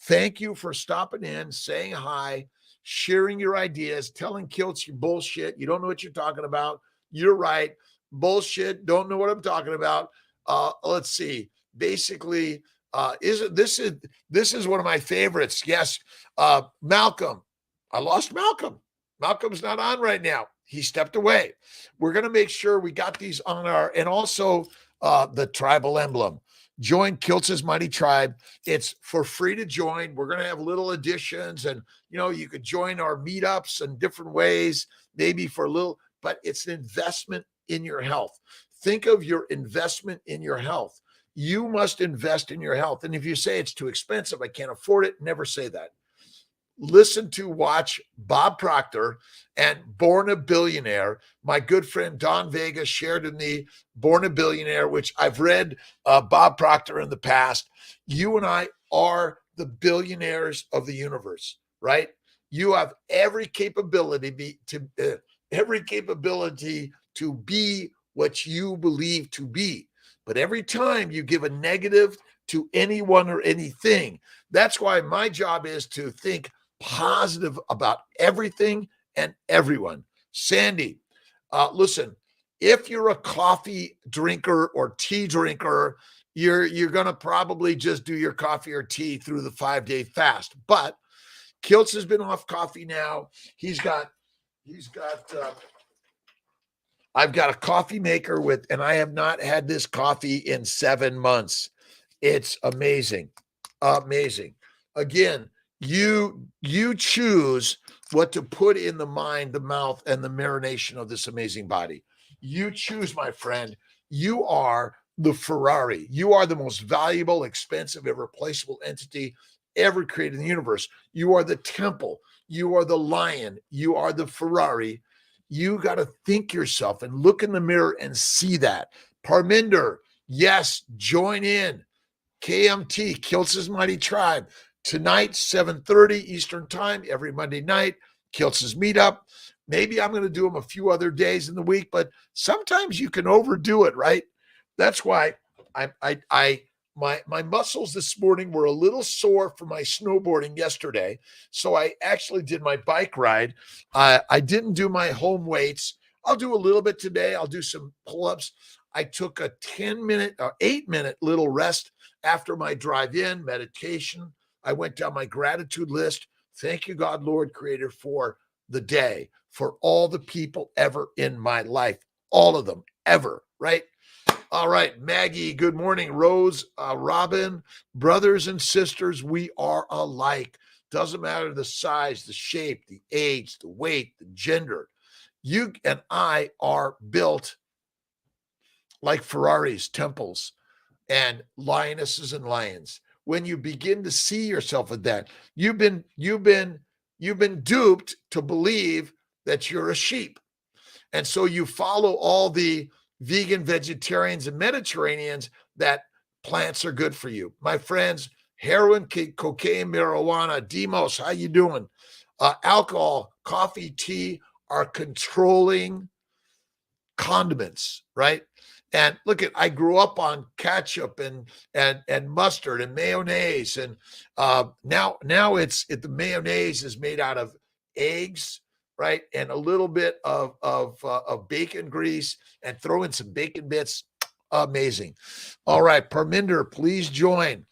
Thank you for stopping in, saying hi, sharing your ideas, telling Kiltz you bullshit. You don't know what you're talking about. You're right. Bullshit. Don't know what I'm talking about. Let's see. Basically, this is one of my favorites. Yes. Malcolm. I lost Malcolm. Malcolm's not on right now. He stepped away. We're going to make sure we got these on and also the tribal emblem. Join Kiltz's Mighty Tribe. It's for free to join. We're going to have little additions, and you could join our meetups in different ways, maybe for a little, but it's an investment in your health. Think of your investment in your health. You must invest in your health. And if you say it's too expensive, I can't afford it, never say that. Watch Bob Proctor and Born a Billionaire. My good friend Don Vega shared in the Born a Billionaire, which I've read Bob Proctor in the past. You and I are the billionaires of the universe, right? You have every capability to be what you believe to be. But every time you give a negative to anyone or anything, that's why my job is to think positive about everything and everyone. Sandy, listen, if you're a coffee drinker or tea drinker, you're going to probably just do your coffee or tea through the 5-day fast. But Kiltz has been off coffee now. He's got I've got a coffee maker and I have not had this coffee in 7 months. It's amazing. Amazing. Again, you choose what to put in the mind, the mouth, and the marination of this amazing body. You choose, my friend. You are the Ferrari. You are the most valuable, expensive, irreplaceable entity ever created in the universe. You are the temple. You are the lion. You are the Ferrari. You got to think yourself and look in the mirror and see that. Parminder, yes, join in. KMT, Kiltz's Mighty Tribe. Tonight, 7:30 Eastern Time, every Monday night, Kiltz's Meetup. Maybe I'm going to do them a few other days in the week, but sometimes you can overdo it, right? That's why my muscles this morning were a little sore from my snowboarding yesterday. So I actually did my bike ride. I didn't do my home weights. I'll do a little bit today. I'll do some pull-ups. I took a 10-minute or 8-minute little rest after my drive-in meditation. I went down my gratitude list. Thank you, God, Lord, Creator, for the day, for all the people ever in my life, all of them ever, right? All right, Maggie, good morning. Rose, Robin, brothers and sisters, we are alike. Doesn't matter the size, the shape, the age, the weight, the gender. You and I are built like Ferraris, temples, and lionesses and lions. When you begin to see yourself at that, you've been duped to believe that you're a sheep. And so you follow all the vegan, vegetarians, and Mediterraneans that plants are good for you. My friends, heroin, cocaine, marijuana, Demos, how you doing? Alcohol, coffee, tea are controlling condiments, right? And look at, I grew up on ketchup and mustard and mayonnaise, and now the mayonnaise is made out of eggs, right, and a little bit of bacon grease, and throw in some bacon bits. Amazing. All right, Parminder, please join.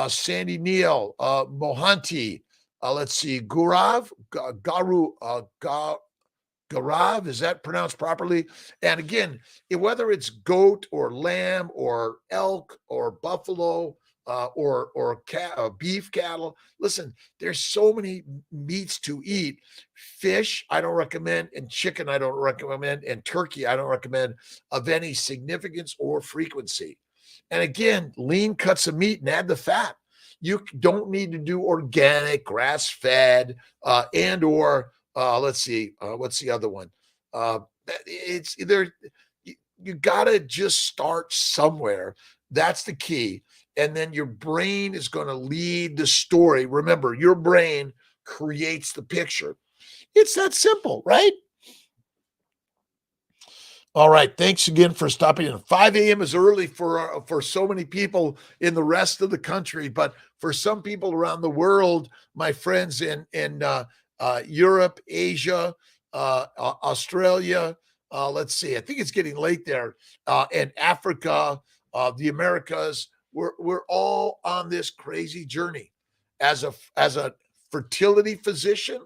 Sandy Neal, Mohanty, let's see, Gaurav, Garav, is that pronounced properly? And again, whether it's goat or lamb or elk or buffalo or beef cattle, listen, there's so many meats to eat. Fish, I don't recommend, and chicken, I don't recommend, and turkey, I don't recommend of any significance or frequency. And again, lean cuts of meat and add the fat. You don't need to do organic, grass-fed, and or let's see. What's the other one? It's either you got to just start somewhere. That's the key. And then your brain is going to lead the story. Remember, your brain creates the picture. It's that simple, right? All right. Thanks again for stopping in. 5 a.m. is early for so many people in the rest of the country, but for some people around the world, my friends in Europe, Asia, Australia, let's see, I think it's getting late there, and Africa, the Americas, we're all on this crazy journey. As a fertility physician,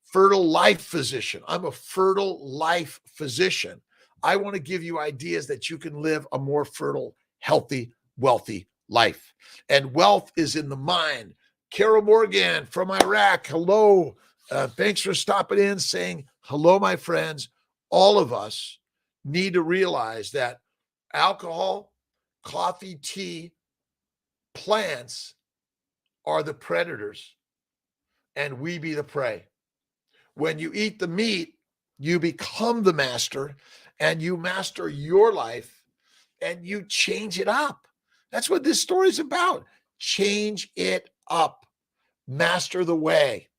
fertile life physician, I'm a fertile life physician. I want to give you ideas that you can live a more fertile, healthy, wealthy life. And wealth is in the mind. Carol Morgan from Iraq, hello. Thanks for stopping in, saying hello, my friends. All of us need to realize that alcohol, coffee, tea, plants are the predators, and we be the prey. When you eat the meat, you become the master, and you master your life, and you change it up. That's what this story is about. Change it up. Master the way.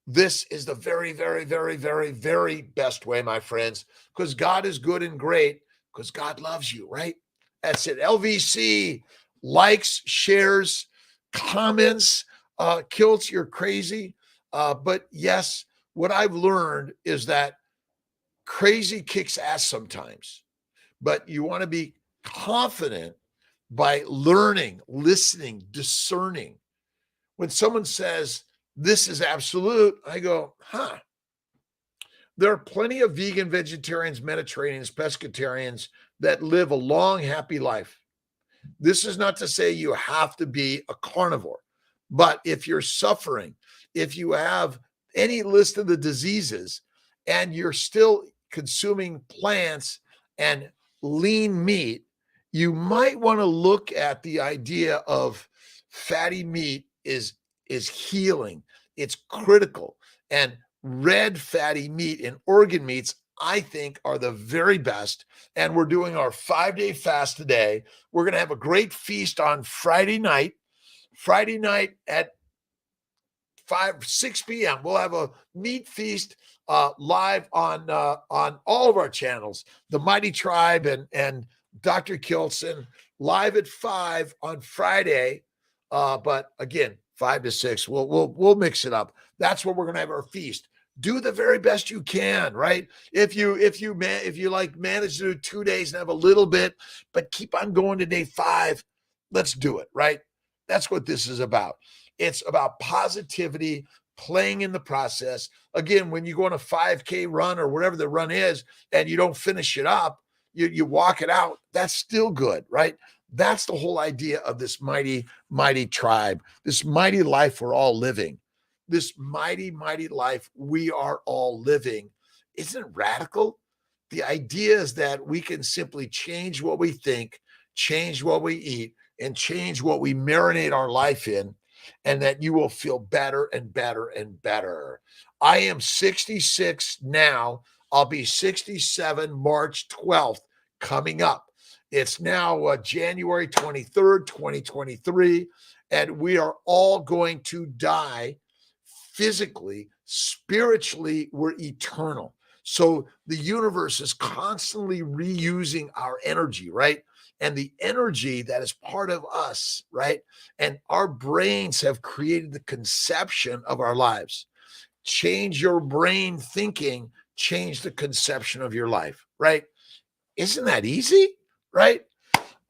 This is the very, very, very, very, very best way, my friends, because God is good and great, because God loves you, right? That's it. LVC, likes, shares, comments. Kiltz, you're crazy. But yes, what I've learned is that crazy kicks ass sometimes, but you want to be confident by learning, listening, discerning. When someone says, this is absolute, I go, There are plenty of vegan, vegetarians, Mediterraneans, pescatarians that live a long, happy life. This is not to say you have to be a carnivore, but if you're suffering, if you have any list of the diseases and you're still consuming plants and lean meat, you might want to look at the idea of fatty meat is healing. It's critical. And red fatty meat and organ meats, I think, are the very best. And we're doing our 5-day fast today. We're going to have a great feast on Friday night. Friday night at 6 p.m. We'll have a meat feast live on all of our channels, the Mighty Tribe and Dr.Kiltz, and live at 5 on Friday. But again, 5 to 6, we'll mix it up. That's where we're going to have our feast. Do the very best you can, right? If you like manage to do 2 days and have a little bit, but keep on going to day 5, let's do it, right? That's what this is about. It's about positivity, playing in the process. Again, when you go on a 5K run or whatever the run is, and you don't finish it up, you walk it out, that's still good, right? That's the whole idea of this mighty, mighty tribe, this mighty life we're all living. This mighty, mighty life we are all living. Isn't it radical? The idea is that we can simply change what we think, change what we eat, and change what we marinate our life in, and that you will feel better and better and better. I am 66 now. I'll be 67 March 12th coming up. It's now January 23rd, 2023, and we are all going to die physically. Spiritually, we're eternal. So the universe is constantly reusing our energy, right? And the energy that is part of us, right? And our brains have created the conception of our lives. Change your brain thinking, change the conception of your life, right? Isn't that easy, right?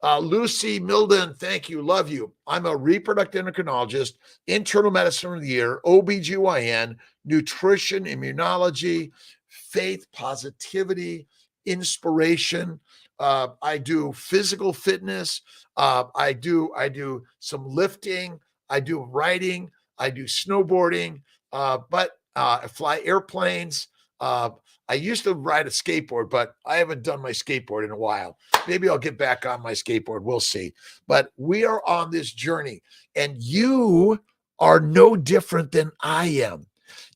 Lucy Milden, thank you. Love you. I'm a reproductive endocrinologist, internal medicine of the year, OBGYN, nutrition, immunology, faith, positivity, inspiration. I do physical fitness. I do some lifting. I do writing. I do snowboarding. But I fly airplanes. I used to ride a skateboard, but I haven't done my skateboard in a while. Maybe I'll get back on my skateboard. We'll see. But we are on this journey, and you are no different than I am.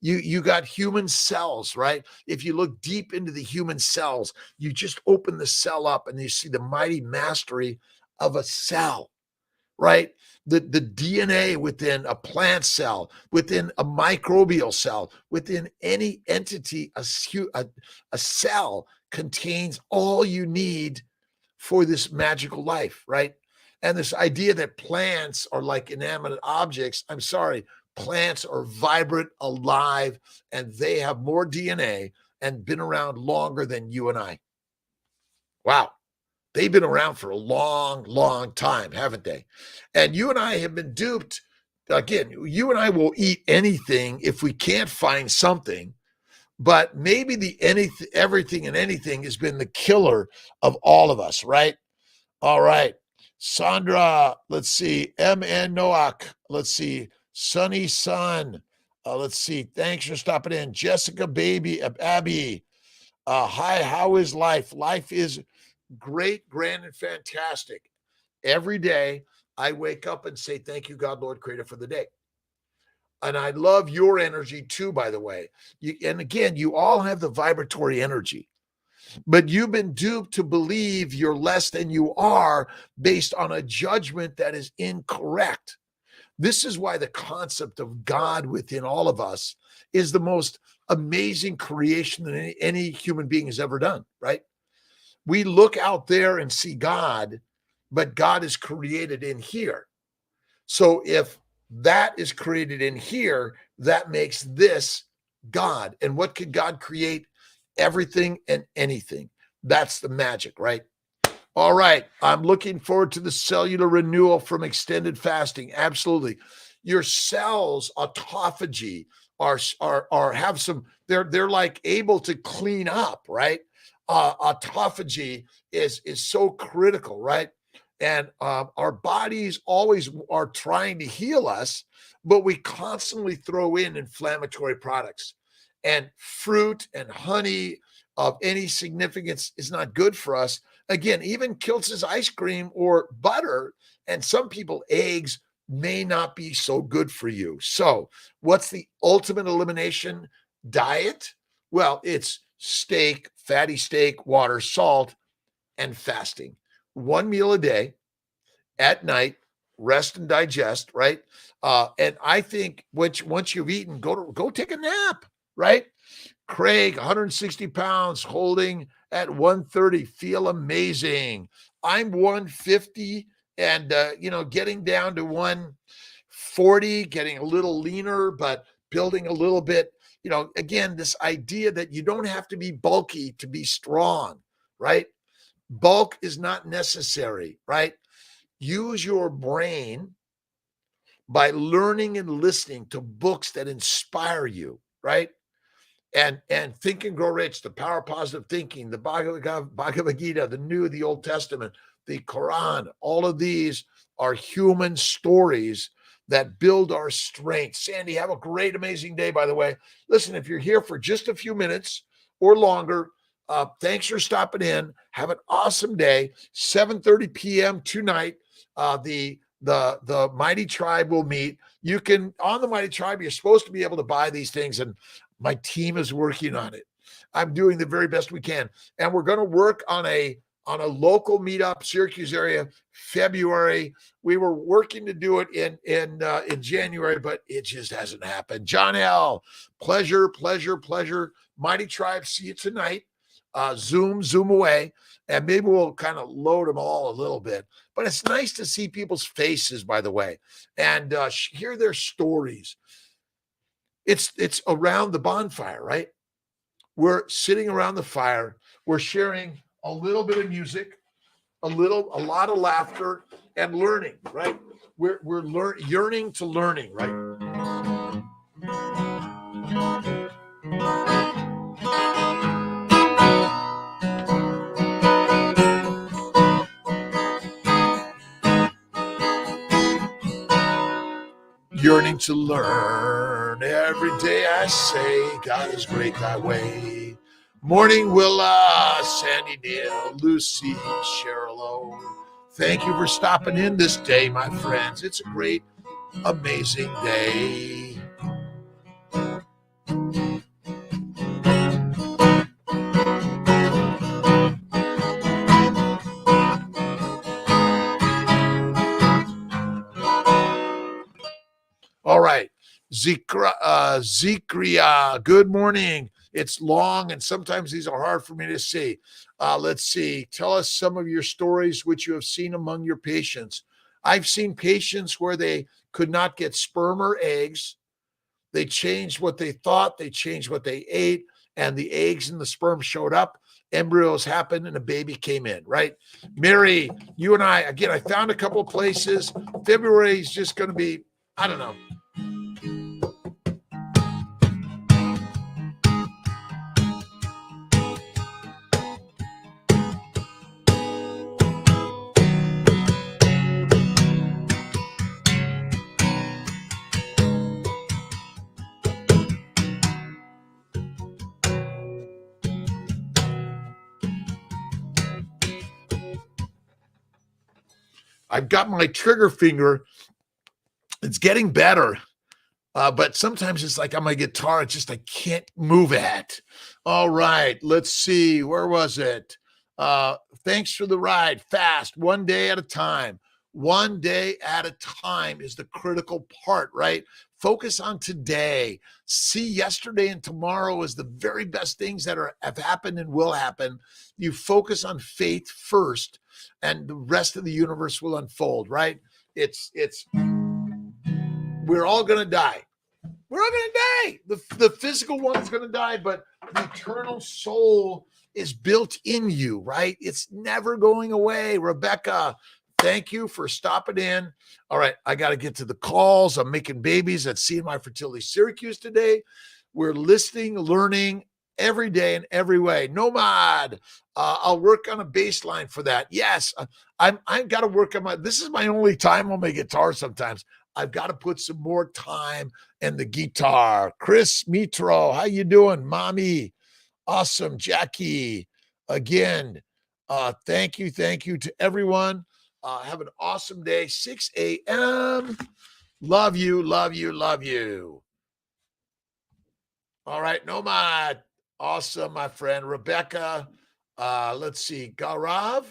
You got human cells, right? If you look deep into the human cells, you just open the cell up and you see the mighty mastery of a cell, right? The DNA within a plant cell, within a microbial cell, within any entity, a cell contains all you need for this magical life, right? And this idea that plants are like inanimate objects, I'm sorry, plants are vibrant, alive, and they have more DNA and been around longer than you and I. Wow. They've been around for a long, long time, haven't they? And you and I have been duped. Again, you and I will eat anything if we can't find something, but maybe the anything, everything and anything has been the killer of all of us, right? All right. Sandra, let's see. M.N. Noak, let's see. Sunny Sun, let's see. Thanks for stopping in. Jessica Baby, Abby, hi, how is life? Life is great, grand, and fantastic. Every day I wake up and say, thank you, God, Lord, Creator, for the day. And I love your energy too, by the way. And again, you all have the vibratory energy, but you've been duped to believe you're less than you are based on a judgment that is incorrect. This is why the concept of God within all of us is the most amazing creation that any human being has ever done, right? We look out there and see God, but God is created in here. So if that is created in here, that makes this God. And what could God create? Everything and anything. That's the magic, right? All right. I'm looking forward to the cellular renewal from extended fasting. Absolutely. Your cells, autophagy, are have some, they're like able to clean up, right? Autophagy is so critical, right? And our bodies always are trying to heal us, but we constantly throw in inflammatory products. And fruit and honey of any significance is not good for us. Again, even Kiltz's ice cream or butter, and some people eggs, may not be so good for you. So, what's the ultimate elimination diet? Well, it's steak, fatty steak, water, salt, and fasting. One meal a day at night, rest and digest, right? And I think once you've eaten, go take a nap, right? Craig, 160 pounds, holding at 130, feel amazing. I'm 150 and, getting down to 140, getting a little leaner, but building a little bit, again, this idea that you don't have to be bulky to be strong, right? Bulk is not necessary, right? Use your brain by learning and listening to books that inspire you, right? And Think and Grow Rich, the Power of Positive Thinking, the Bhagavad Gita, the New, the Old Testament, the Quran, all of these are human stories that build our strength. Sandy, have a great, amazing day, by the way. Listen, if you're here for just a few minutes or longer, thanks for stopping in. Have an awesome day. 7:30 p.m. tonight, the Mighty Tribe will meet. You can, on the Mighty Tribe, you're supposed to be able to buy these things, and my team is working on it. I'm doing the very best we can. And we're going to work on a local meetup, Syracuse area, February. We were working to do it in January, but it just hasn't happened. John L., pleasure. Mighty Tribe, see you tonight. Zoom away. And maybe we'll kind of load them all a little bit. But it's nice to see people's faces, by the way, and hear their stories. It's around the bonfire, right? We're sitting around the fire. We're sharing a little bit of music, a lot of laughter, and learning, right? We're yearning to learning, right? Yearning to learn. Every day I say, God is great thy way. Morning, Willa, Sandy Neal, Lucy, Cheryl O. Thank you for stopping in this day, my friends. It's a great, amazing day. All right. Zikria, good morning. It's long, and sometimes these are hard for me to see. Let's see. Tell us some of your stories which you have seen among your patients. I've seen patients where they could not get sperm or eggs. They changed what they thought. They changed what they ate, and the eggs and the sperm showed up. Embryos happened, and a baby came in, right? Mary, you and I, again, I found a couple of places. February is just going to be, I don't know. I've got my trigger finger. It's getting better. But sometimes it's like on my guitar, it's just I can't move it. All right, let's see. Where was it? Thanks for the ride. Fast, one day at a time. One day at a time is the critical part, right? Focus on today. See yesterday and tomorrow as the very best things that have happened and will happen. You focus on faith first, and the rest of the universe will unfold, right? We're all going to die. We're all going to die. The physical one's going to die, but the eternal soul is built in you, right? It's never going away. Rebecca, Thank you for stopping in. All right, I got to get to the calls. I'm making babies at CMI Fertility Syracuse today. We're listening, learning every day in every way. Nomad, I'll work on a baseline for that. Yes, I've got to work on this is my only time on my guitar sometimes. I've got to put some more time in the guitar. Chris Mitro, how you doing? Mommy, awesome. Jackie, again, thank you to everyone. Have an awesome day. 6 a.m. Love you, love you, love you. All right, Nomad. Awesome, my friend. Rebecca. Let's see. Garav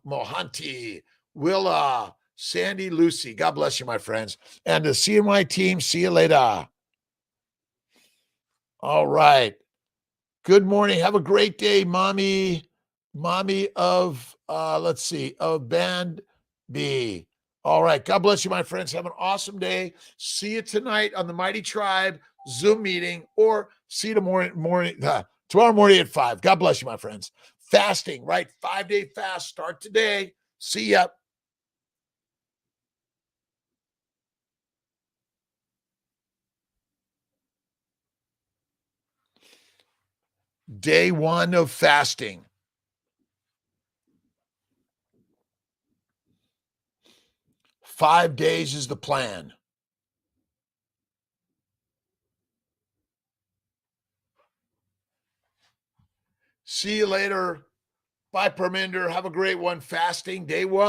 Mohanty. Willa. Sandy, Lucy. God bless you, my friends. And the CMY team, see you later. All right. Good morning. Have a great day, mommy. Mommy of let's see, of Band B. All right. God bless you, my friends. Have an awesome day. See you tonight on the Mighty Tribe Zoom meeting, or see you tomorrow morning at 5. God bless you, my friends. Fasting, right? 5-day fast. Start today. See ya. Day 1 of fasting. Five days is the plan. See you later. Bye, Perminder. Have a great one. Fasting day 1.